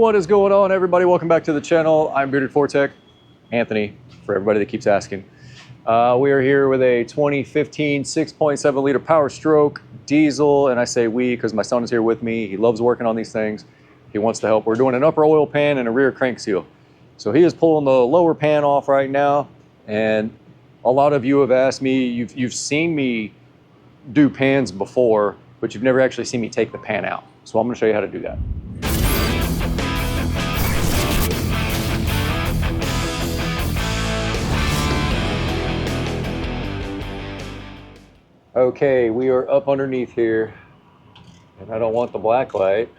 What is going on, everybody? Welcome back to the channel. I'm Bearded Fortech, Anthony, for everybody that keeps asking. We are here with a 2015 6.7 liter Powerstroke diesel, and I say we because my son is here with me. He loves working on these things. He wants to help. We're doing an upper oil pan and a rear crank seal. So he is pulling the lower pan off right now, and a lot of you have asked me, you've seen me do pans before, but you've never actually seen me take the pan out. So I'm going to show you how to do that. Okay, we are up underneath here, and I don't want the black light.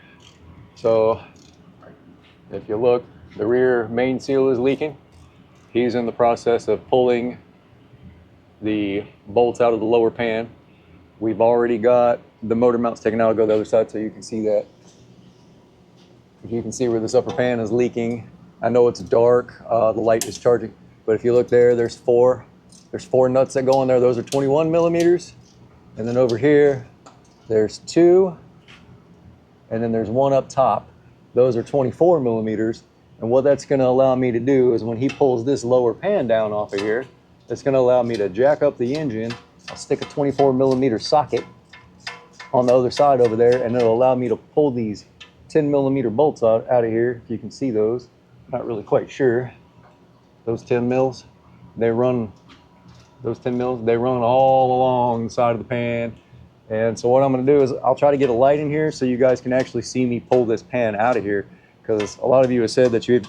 So if you look, the rear main seal is leaking. He's in the process of pulling the bolts out of the lower pan. We've already got the motor mounts taken out. I'll go the other side so you can see that. You can see where this upper pan is leaking. I know it's dark, the light is charging, but if you look there, there's four nuts that go in there. Those are 21 millimeters. And then over here, there's two, and then there's one up top. Those are 24 millimeters. And what that's gonna allow me to do is when he pulls this lower pan down off of here, it's gonna allow me to jack up the engine. I'll stick a 24 millimeter socket on the other side over there, and it'll allow me to pull these 10 millimeter bolts out of here. If you can see those, not really quite sure. Those 10 mils, they run all along the side of the pan. And so what I'm gonna do is I'll try to get a light in here so you guys can actually see me pull this pan out of here, because a lot of you have said that you've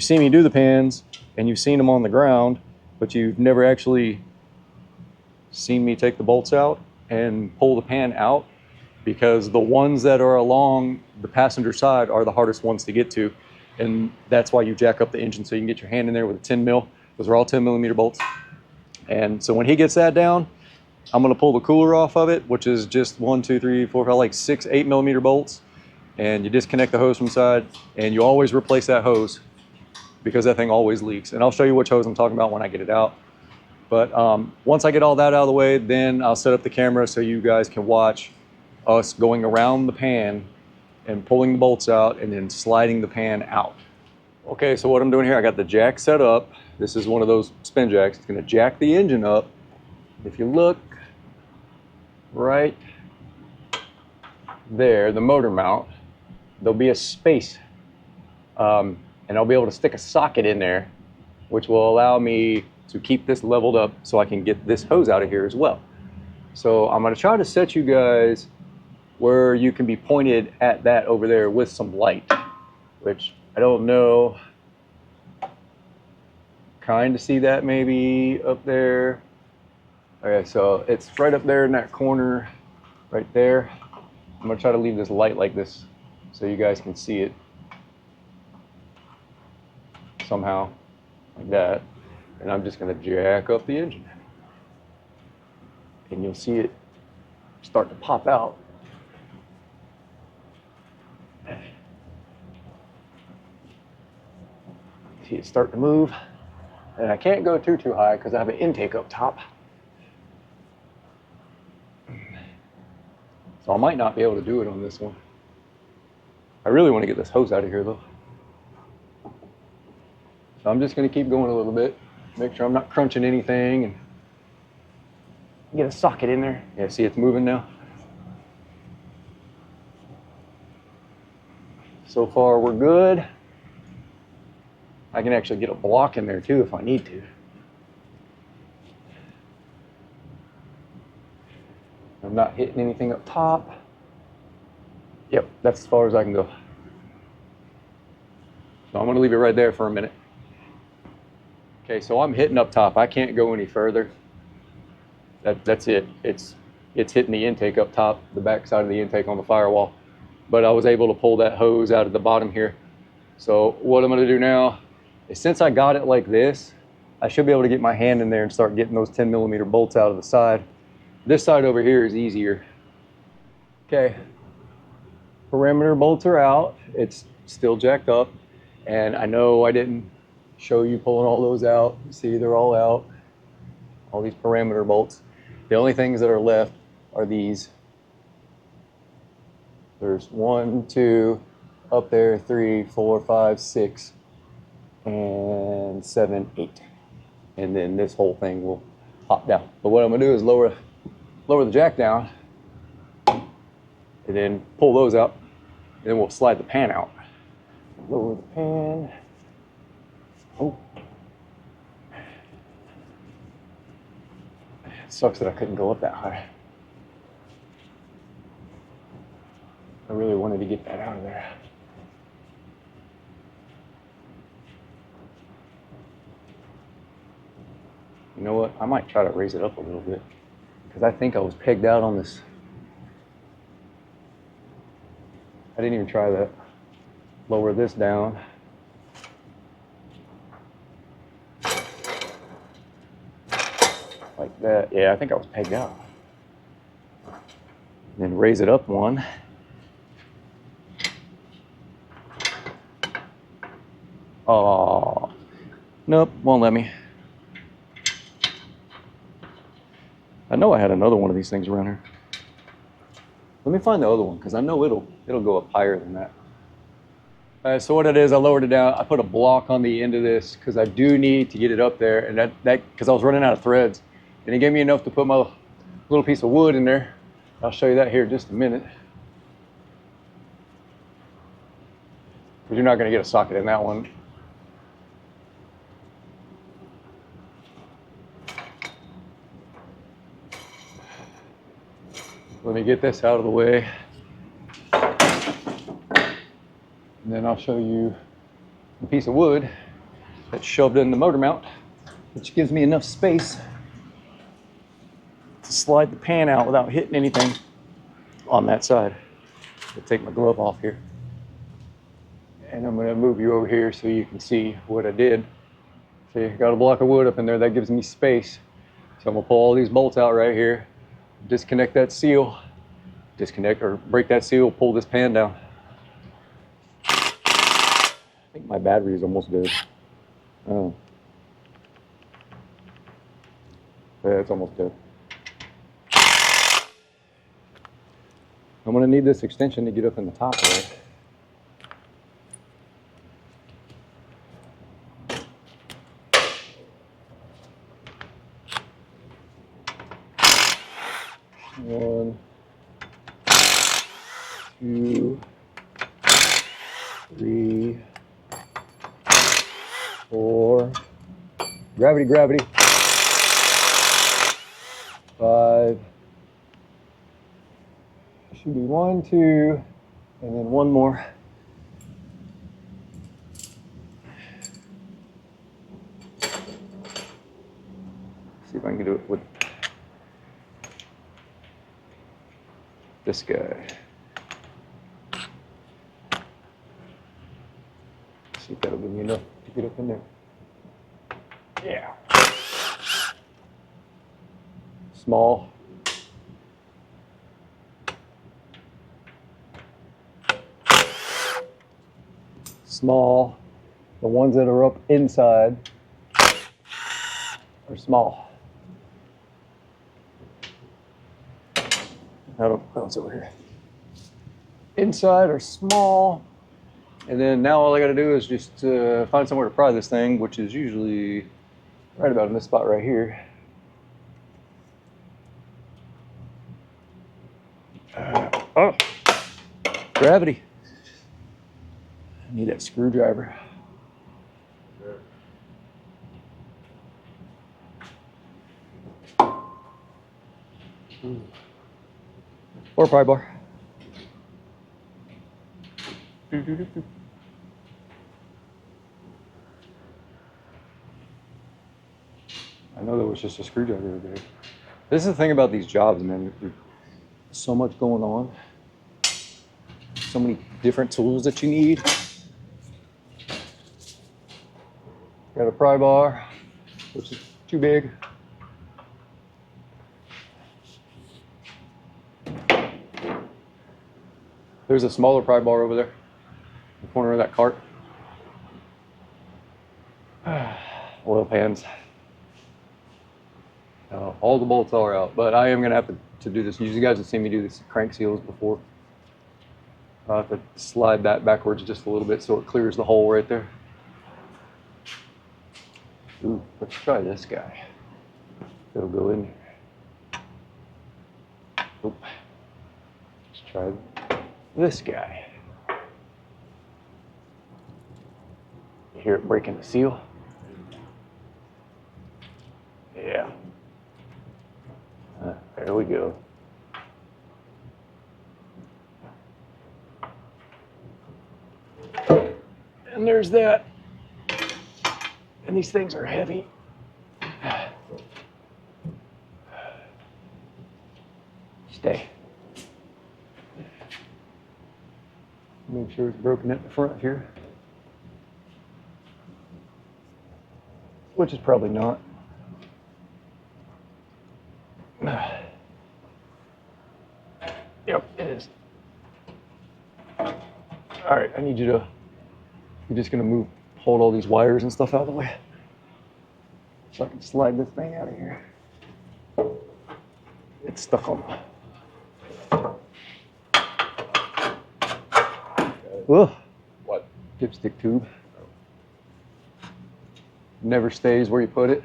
seen me do the pans and you've seen them on the ground, but you've never actually seen me take the bolts out and pull the pan out, because the ones that are along the passenger side are the hardest ones to get to. And that's why you jack up the engine so you can get your hand in there with a 10 mil. Those are all 10 millimeter bolts. And so when he gets that down, I'm gonna pull the cooler off of it, which is just 1, 2, 3, 4, 5, like 6, 8 millimeter bolts. And you disconnect the hose from the side, and you always replace that hose because that thing always leaks. And I'll show you which hose I'm talking about when I get it out. But once I get all that out of the way, then I'll set up the camera so you guys can watch us going around the pan and pulling the bolts out and then sliding the pan out. Okay, so what I'm doing here, I got the jack set up. This is one of those spin jacks. It's gonna jack the engine up. If you look right there, the motor mount, there'll be a space, and I'll be able to stick a socket in there, which will allow me to keep this leveled up so I can get this hose out of here as well. So I'm gonna try to set you guys where you can be pointed at that over there with some light, which I don't know. Kind of see that maybe up there. Okay, so it's right up there in that corner right there. I'm gonna try to leave this light like this so you guys can see it somehow, like that. And I'm just gonna jack up the engine. And you'll see it start to pop out. See it start to move. And I can't go too high because I have an intake up top. So I might not be able to do it on this one. I really want to get this hose out of here though. So I'm just going to keep going a little bit, make sure I'm not crunching anything, and get a socket in there. Yeah, see it's moving now. So far we're good. I can actually get a block in there too if I need to. I'm not hitting anything up top. Yep, that's as far as I can go. So I'm gonna leave it right there for a minute. Okay, so I'm hitting up top. I can't go any further. That's it. It's hitting the intake up top, the back side of the intake on the firewall. But I was able to pull that hose out of the bottom here. So what I'm gonna do now, since I got it like this, I should be able to get my hand in there and start getting those 10 millimeter bolts out of the side. This side over here is easier. Okay, perimeter bolts are out. It's still jacked up. And I know I didn't show you pulling all those out. See, they're all out. All these parameter bolts. The only things that are left are these. There's 1, 2, up there, 3, 4, 5, 6, and 7, 8. And then this whole thing will pop down. But what I'm gonna do is lower the jack down and then pull those up. Then we'll slide the pan out. Lower the pan. Oh. It sucks that I couldn't go up that high. I really wanted to get that out of there. You know what? I might try to raise it up a little bit because I think I was pegged out on this. I didn't even try that. Lower this down. Like that. Yeah, I think I was pegged out. And then raise it up one. Oh, nope, won't let me. I know I had another one of these things around here. Let me find the other one because I know it'll go up higher than that. All right, so what it is, I lowered it down. I put a block on the end of this because I do need to get it up there, and that because I was running out of threads, and it gave me enough to put my little piece of wood in there. I'll show you that here in just a minute. Because you're not going to get a socket in that one. Let me get this out of the way. And then I'll show you a piece of wood that's shoved in the motor mount, which gives me enough space to slide the pan out without hitting anything on that side. I'll take my glove off here. And I'm gonna move you over here so you can see what I did. See, got a block of wood up in there, that gives me space. So I'm gonna pull all these bolts out right here, disconnect that seal, disconnect or break that seal, pull this pan down. I think my battery is almost dead. Oh. Yeah, it's almost dead. I'm gonna need this extension to get up in the top there. One, two, three, four, gravity, gravity, 5, should be 1, 2, and then one more. See if I can do it with this guy. See if that'll give me enough to get up in there. Yeah. Small. Small. The ones that are up inside are small. What else over here? Inside are small. And then now all I got to do is just find somewhere to pry this thing, which is usually right about in this spot right here. Oh, gravity. I need that screwdriver. Or a pry bar. I know there was just a screwdriver over there. This is the thing about these jobs, man. There's so much going on. So many different tools that you need. Got a pry bar, which is too big. There's a smaller pry bar over there in the corner of that cart. Oil pans. All the bolts are out, but I am going to have to do this. You guys have seen me do this crank seals before. I'll have to slide that backwards just a little bit so it clears the hole right there. Ooh, let's try this guy. It'll go in there. Oop. Let's try this guy. You hear it breaking the seal? Yeah. There we go. And there's that. And these things are heavy. Stay. Make sure it's broken at the front here. Which is probably not. Yep, it is. All right, I need you to, you're just gonna hold all these wires and stuff out of the way so I can slide this thing out of here. It's stuck on. Ugh. What? Dipstick tube. Never stays where you put it.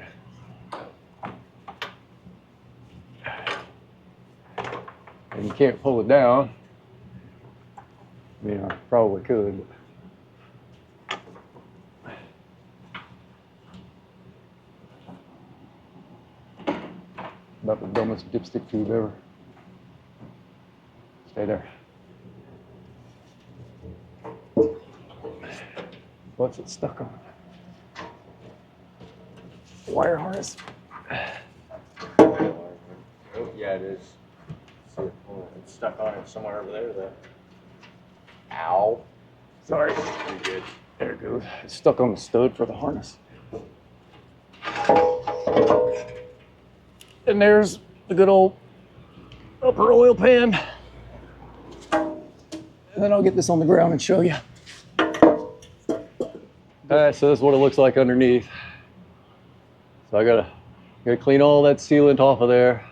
And you can't pull it down. I mean, I probably could. About the dumbest dipstick tube ever. Stay there. What's it stuck on? Wire harness. Oh, yeah, it is. See it? Oh, it's stuck on it somewhere over there, though. Ow. Sorry. Pretty good. There it goes. It's stuck on the stud for the harness. And there's the good old upper oil pan. And then I'll get this on the ground and show you. All right, so this is what it looks like underneath. So I gotta clean all that sealant off of there.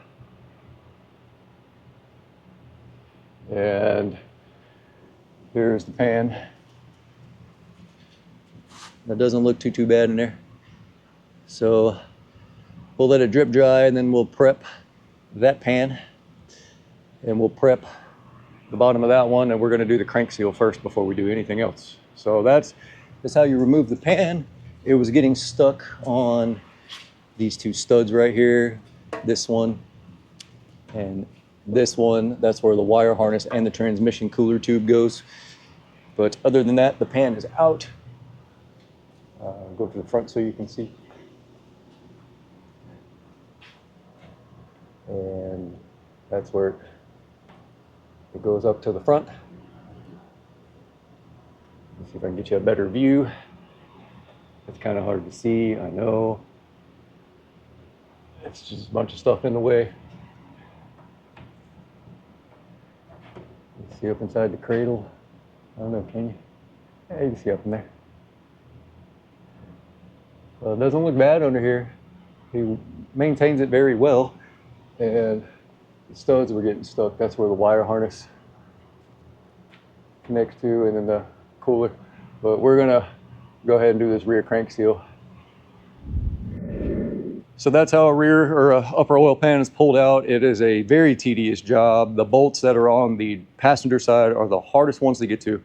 And here's the pan. That doesn't look too bad in there. So we'll let it drip dry and then we'll prep that pan. And we'll prep the bottom of that one, and we're gonna do the crank seal first before we do anything else. So that's how you remove the pan. It was getting stuck on these two studs right here, this one and this one. That's where the wire harness and the transmission cooler tube goes. But other than that, the pan is out. Go to the front so you can see. And that's where it goes up to the front. Let's see if I can get you a better view. It's kind of hard to see, I know. It's just a bunch of stuff in the way. You see up inside the cradle? I don't know, can you? Yeah, you can see up in there. Well, it doesn't look bad under here. He maintains it very well. And the studs were getting stuck. That's where the wire harness connects to, and then the cooler. But we're gonna go ahead and do this rear crank seal. So that's how a rear or a upper oil pan is pulled out. It is a very tedious job. The bolts that are on the passenger side are the hardest ones to get to.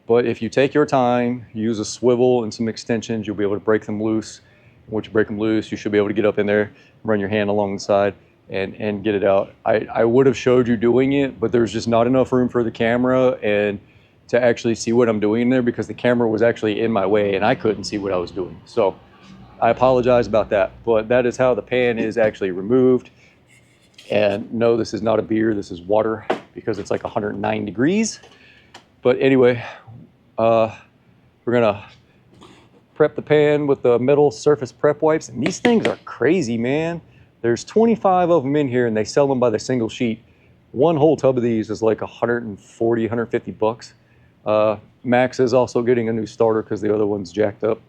But if you take your time, use a swivel and some extensions, you'll be able to break them loose. Once you break them loose, you should be able to get up in there, run your hand along the side and get it out. I would have showed you doing it, but there's just not enough room for the camera and to actually see what I'm doing in there, because the camera was actually in my way and I couldn't see what I was doing. So I apologize about that, but that is how the pan is actually removed. And no, this is not a beer, this is water, because it's like 109 degrees. But anyway, we're gonna prep the pan with the metal surface prep wipes. And these things are crazy, man. There's 25 of them in here and they sell them by the single sheet. One whole tub of these is like 140, 150 bucks. Max is also getting a new starter because the other one's jacked up.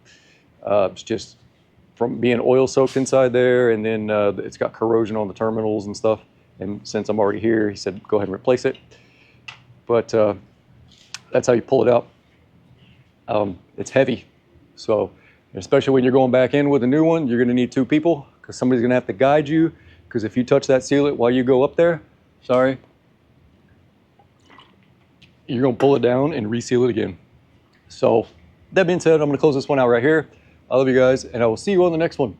It's just from being oil soaked inside there, and then it's got corrosion on the terminals and stuff. And since I'm already here, he said, go ahead and replace it. But that's how you pull it out. It's heavy, so especially when you're going back in with a new one, you're going to need 2 people because somebody's going to have to guide you. Because if you touch that sealant while you go up there, sorry, you're going to pull it down and reseal it again. So that being said, I'm going to close this one out right here. I love you guys, and I will see you on the next one.